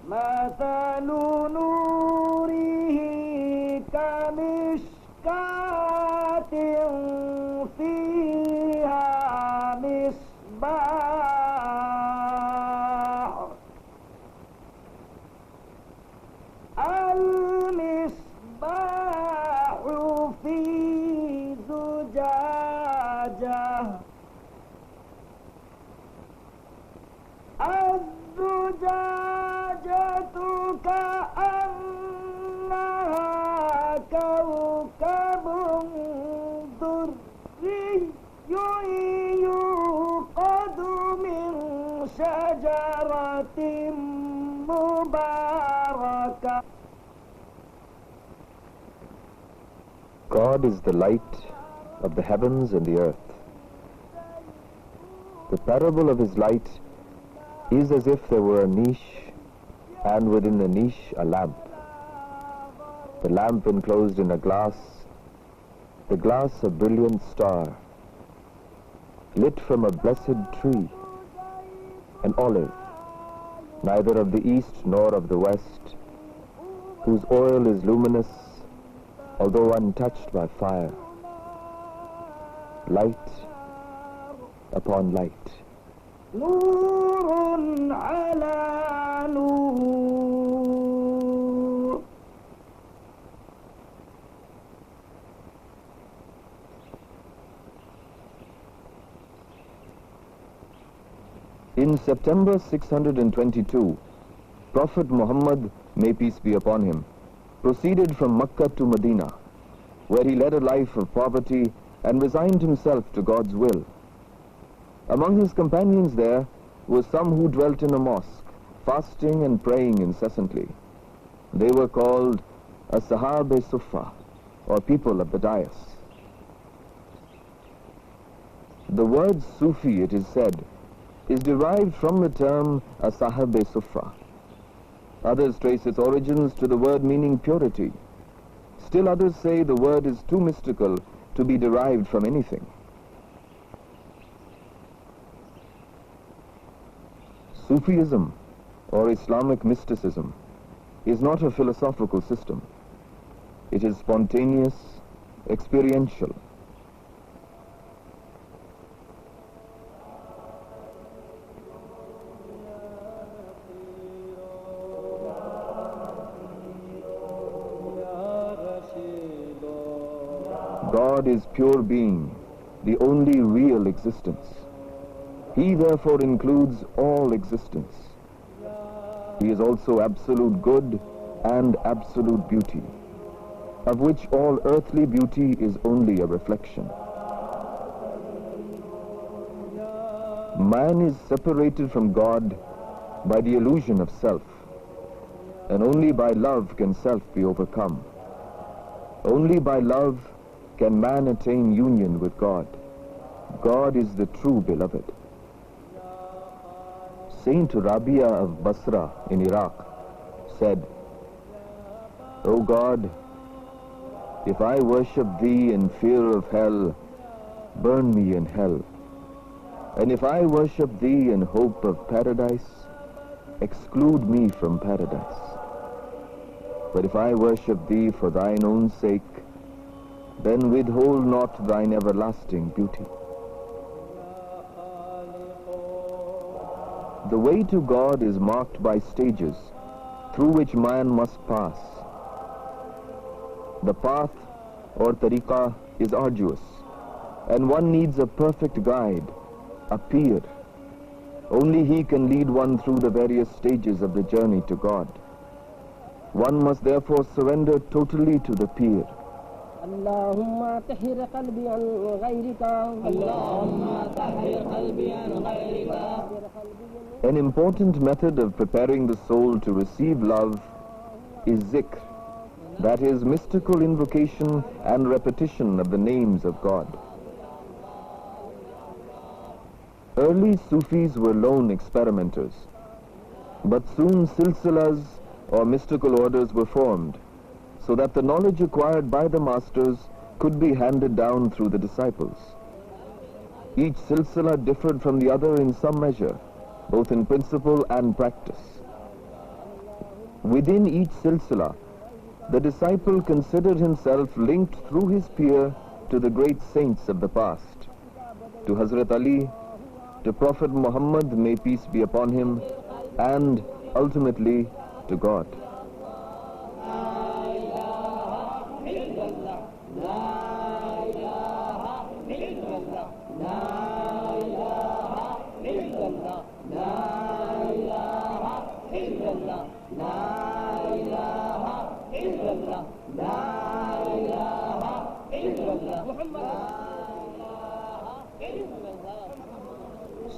مثل نوره كمشكاة فيها مصباح المصباح في زجاجة الزجاجة كأنها كوكب دري يوقد من شجرة مباركة. God is the light of the heavens and the earth. The parable of his light is as if there were a niche, and within the niche a lamp. The lamp enclosed in a glass, the glass a brilliant star, lit from a blessed tree, an olive, neither of the east nor of the west, whose oil is luminous, although untouched by fire. Light upon light. نور على نور. In September 622, Prophet Muhammad, may peace be upon him, proceeded from Makkah to Medina, where he led a life of poverty and resigned himself to God's will. Among his companions there were some who dwelt in a mosque, fasting and praying incessantly. They were called Ashab-e Suffa, or people of the dais. The word Sufi, it is said, is derived from the term Ashab-e Suffa. Others trace its origins to the word meaning purity. Still others say the word is too mystical to be derived from anything. Sufism, or Islamic mysticism, is not a philosophical system. It is spontaneous, experiential. God is pure being, the only real existence. He therefore includes all existence. He is also absolute good and absolute beauty, of which all earthly beauty is only a reflection. Man is separated from God by the illusion of self, and only by love can self be overcome. Only by love can man attain union with God. God is the true beloved. Saint Rabia of Basra in Iraq said, O God, if I worship thee in fear of hell, burn me in hell. And if I worship thee in hope of paradise, exclude me from paradise. But if I worship thee for thine own sake, then withhold not thine everlasting beauty. The way to God is marked by stages through which man must pass. The path, or tariqah, is arduous, and one needs a perfect guide, a peer. Only he can lead one through the various stages of the journey to God. One must therefore surrender totally to the peer. اللهم طهر قلبي عن غيرك. اللهم طهر قلبي عن غيرك. An important method of preparing the soul to receive love is zikr, that is, mystical invocation and repetition of the names of God. Early Sufis were lone experimenters, but soon silsilas, or mystical orders, were formed, so that the knowledge acquired by the masters could be handed down through the disciples. Each silsila differed from the other in some measure, both in principle and practice. Within each silsila, the disciple considered himself linked through his peer to the great saints of the past, to Hazrat Ali, to Prophet Muhammad, may peace be upon him, and ultimately to God.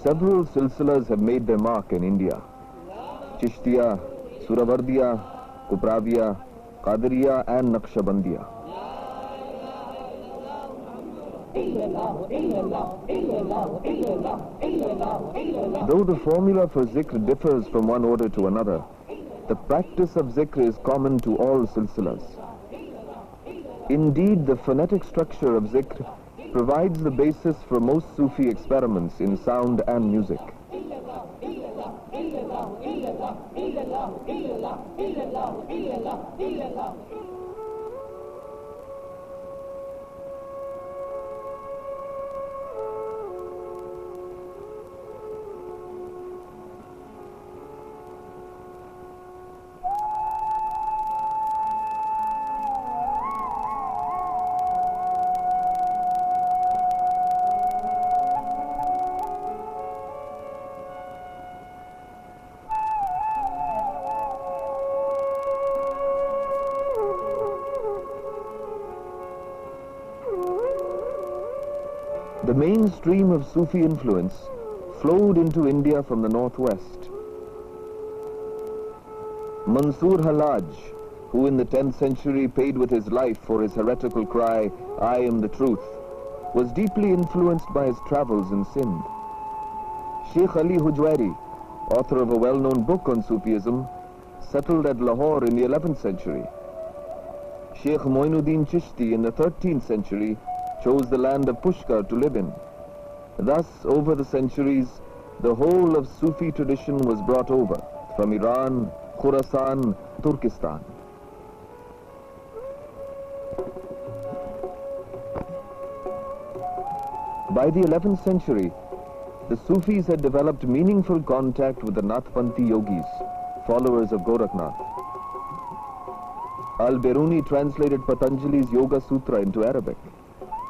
Several silsilas have made their mark in India. Chishtiya, Suravardiya, Kupraviya, Qadiriya and Naqshbandiya. Though the formula for zikr differs from one order to another, the practice of zikr is common to all silsilas. Indeed, the phonetic structure of zikr provides the basis for most Sufi experiments in sound and music. The main stream of Sufi influence flowed into India from the northwest. Mansur Halaj, who in the 10th century paid with his life for his heretical cry, "I am the truth," was deeply influenced by his travels in Sindh. Sheikh Ali Hujwari, author of a well-known book on Sufism, settled at Lahore in the 11th century. Sheikh Moinuddin Chishti in the 13th century chose the land of Pushkar to live in. Thus, over the centuries, the whole of Sufi tradition was brought over from Iran, Khurasan, Turkestan. By the 11th century, the Sufis had developed meaningful contact with the Nathpanthi yogis, followers of Gorakhnath. Al-Biruni translated Patanjali's Yoga Sutra into Arabic.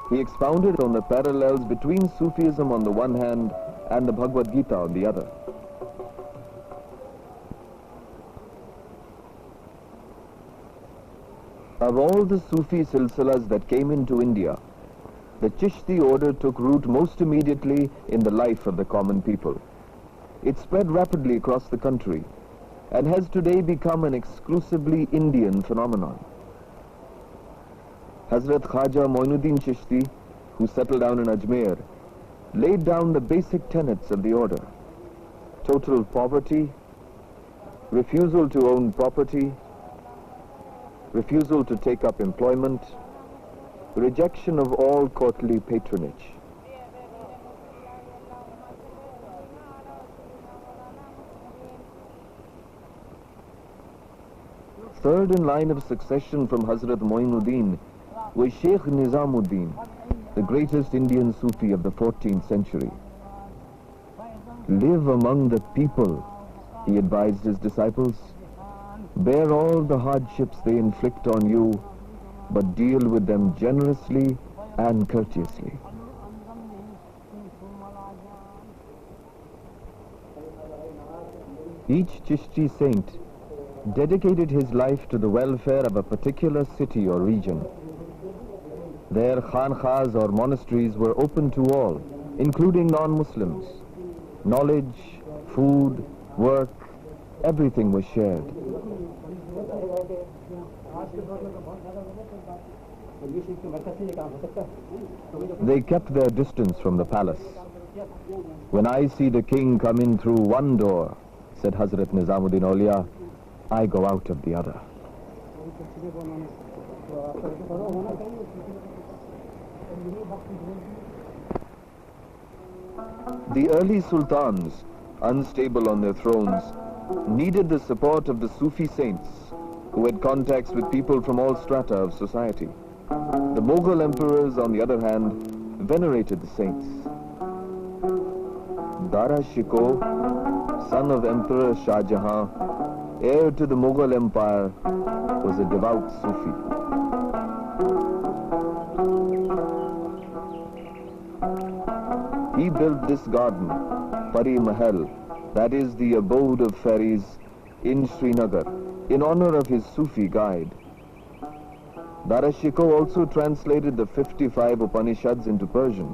He expounded on the parallels between Sufism on the one hand and the Bhagavad Gita on the other. Of all the Sufi silsilas that came into India, the Chishti order took root most immediately in the life of the common people. It spread rapidly across the country and has today become an exclusively Indian phenomenon. Hazrat Khaja Moinuddin Chishti, who settled down in Ajmer, laid down the basic tenets of the order: total poverty, refusal to own property, refusal to take up employment, rejection of all courtly patronage. Third in line of succession from Hazrat Moinuddin was Sheikh Nizamuddin, the greatest Indian Sufi of the 14th century. Live among the people, he advised his disciples. Bear all the hardships they inflict on you, but deal with them generously and courteously. Each Chishti saint dedicated his life to the welfare of a particular city or region. Their khankhas or monasteries were open to all, including non-Muslims. Knowledge, food, work, everything was shared. They kept their distance from the palace. When I see the king come in through one door, said Hazrat Nizamuddin Aulia, I go out of the other. The early sultans, unstable on their thrones, needed the support of the Sufi saints who had contacts with people from all strata of society. The Mughal emperors, on the other hand, venerated the saints. Dara Shikoh, son of Emperor Shah Jahan, heir to the Mughal Empire, was a devout Sufi. He built this garden, Pari Mahal, that is the abode of fairies, in Srinagar, in honor of his Sufi guide. Dara Shikoh also translated the 55 Upanishads into Persian.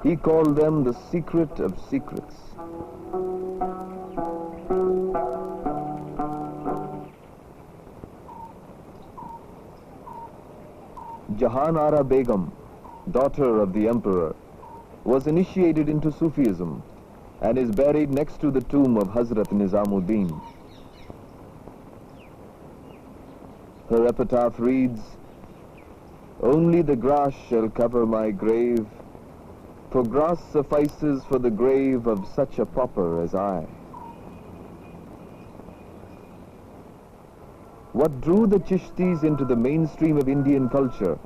He called them the secret of secrets. Jahan Ara Begum, daughter of the emperor, was initiated into Sufism and is buried next to the tomb of Hazrat Nizamuddin. Her epitaph reads, "Only the grass shall cover my grave, for grass suffices for the grave of such a pauper as I." What drew the Chishtis into the mainstream of Indian culture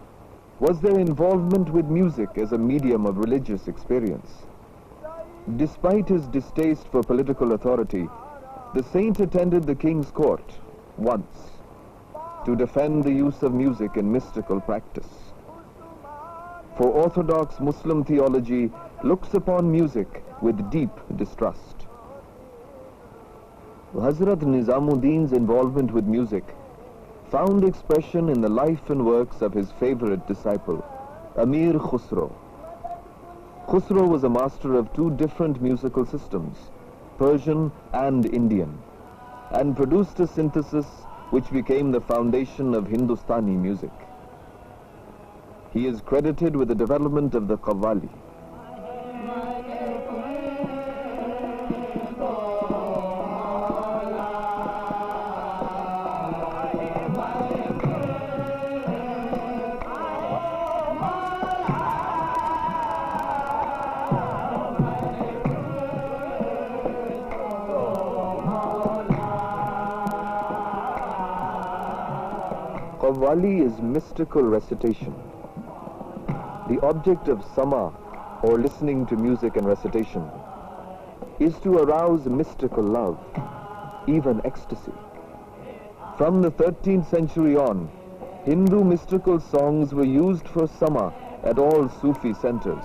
was their involvement with music as a medium of religious experience. Despite his distaste for political authority, the saint attended the king's court once to defend the use of music in mystical practice. For orthodox Muslim theology looks upon music with deep distrust. Hazrat Nizamuddin's involvement with music found expression in the life and works of his favorite disciple, Amir Khusro. Khusro was a master of two different musical systems, Persian and Indian, and produced a synthesis which became the foundation of Hindustani music. He is credited with the development of the Qawwali. Qawwali is mystical recitation. The object of sama, or listening to music and recitation, is to arouse mystical love, even ecstasy. From the 13th century on, Hindu mystical songs were used for sama at all Sufi centers.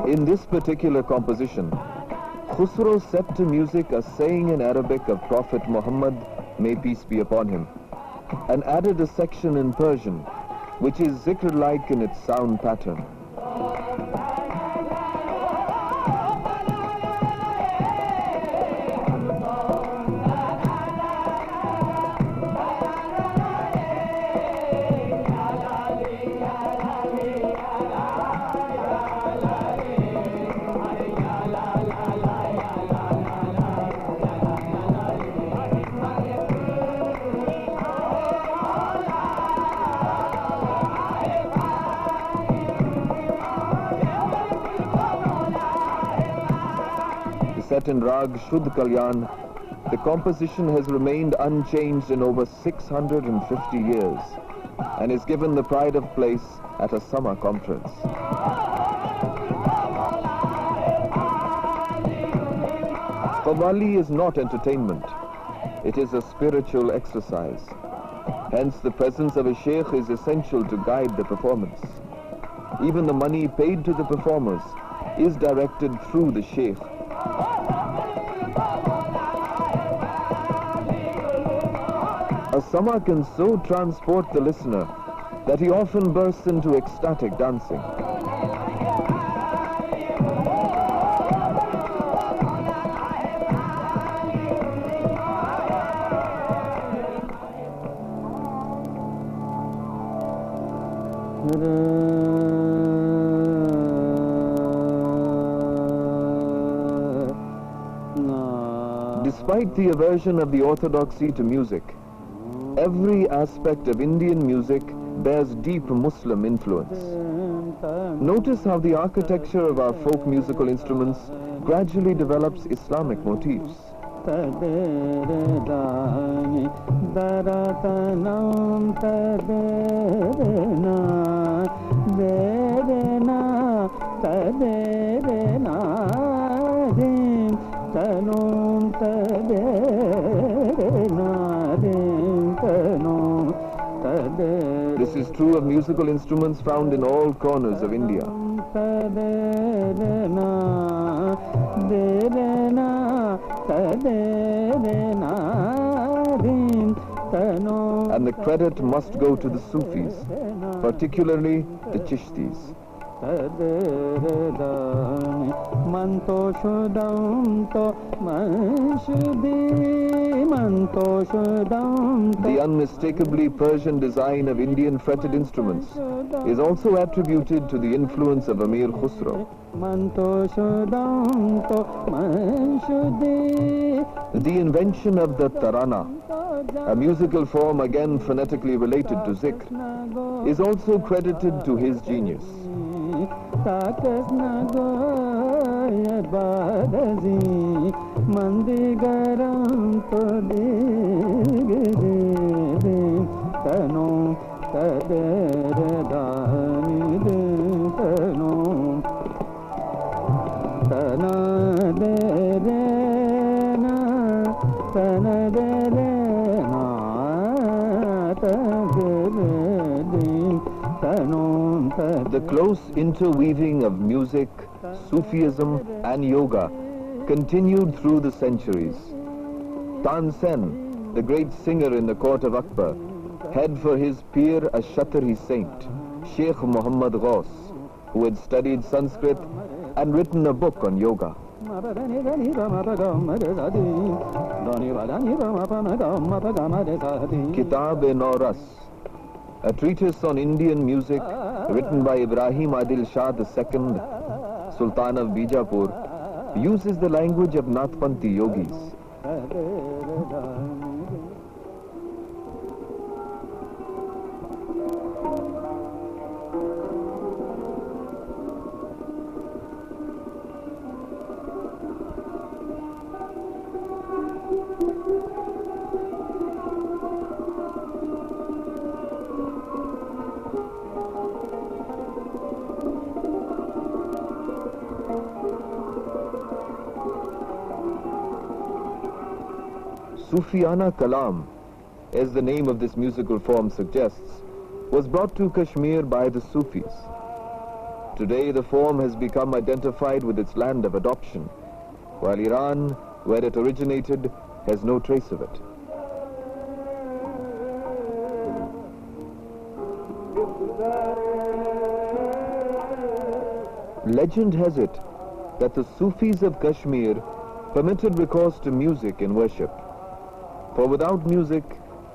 In this particular composition, Khusro set to music a saying in Arabic of Prophet Muhammad, may peace be upon him, and added a section in Persian, which is zikr-like in its sound pattern. Set in Rag Shuddh Kalyan, the composition has remained unchanged in over 650 years and is given the pride of place at a summer conference. Qawwali is not entertainment, it is a spiritual exercise. Hence the presence of a sheikh is essential to guide the performance. Even the money paid to the performers is directed through the sheikh. A sama can so transport the listener that he often bursts into ecstatic dancing. Despite the aversion of the orthodoxy to music, every aspect of Indian music bears deep Muslim influence. Notice how the architecture of our folk musical instruments gradually develops Islamic motifs. This is true of musical instruments found in all corners of India. And the credit must go to the Sufis, particularly the Chishtis. The unmistakably Persian design of Indian fretted instruments is also attributed to the influence of Amir Khusro. The invention of the tarana, a musical form again phonetically related to zikr, is also credited to his genius. The close interweaving of music, Sufism and yoga continued through the centuries. Tansen, the great singer in the court of Akbar, had for his peer a Shatri saint, Sheikh Muhammad Ghaus, who had studied Sanskrit and written a book on yoga. Kitab-e-Nauras, a treatise on Indian music written by Ibrahim Adil Shah II, Sultan of Bijapur, uses the language of Nathpanthi yogis. Sufiana Kalam, as the name of this musical form suggests, was brought to Kashmir by the Sufis. Today the form has become identified with its land of adoption, while Iran, where it originated, has no trace of it. Legend has it that the Sufis of Kashmir permitted recourse to music in worship. For without music,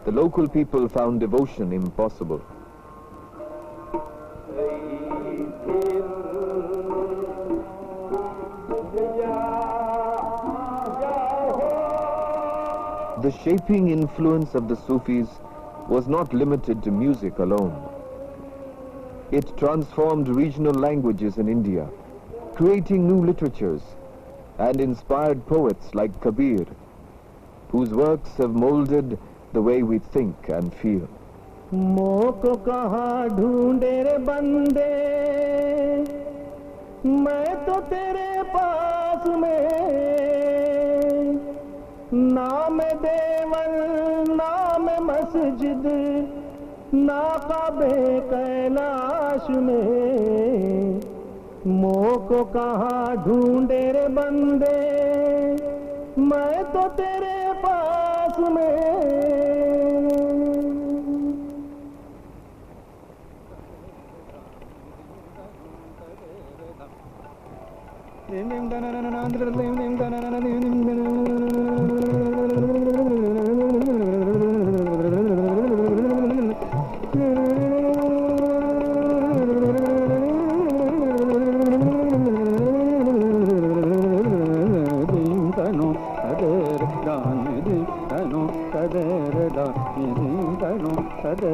the local people found devotion impossible. The shaping influence of the Sufis was not limited to music alone. It transformed regional languages in India, creating new literatures, and inspired poets like Kabir, whose works have molded the way we think and feel. मोको कहाँ ढूंढे रे बंदे, मैं तो तेरे पास में, नाम देवल नाम मस्जिद ना काबे कैलाश में, मोको कहाँ ढूंढे रे बंदे, मैं तो तेरे पास में। Kadar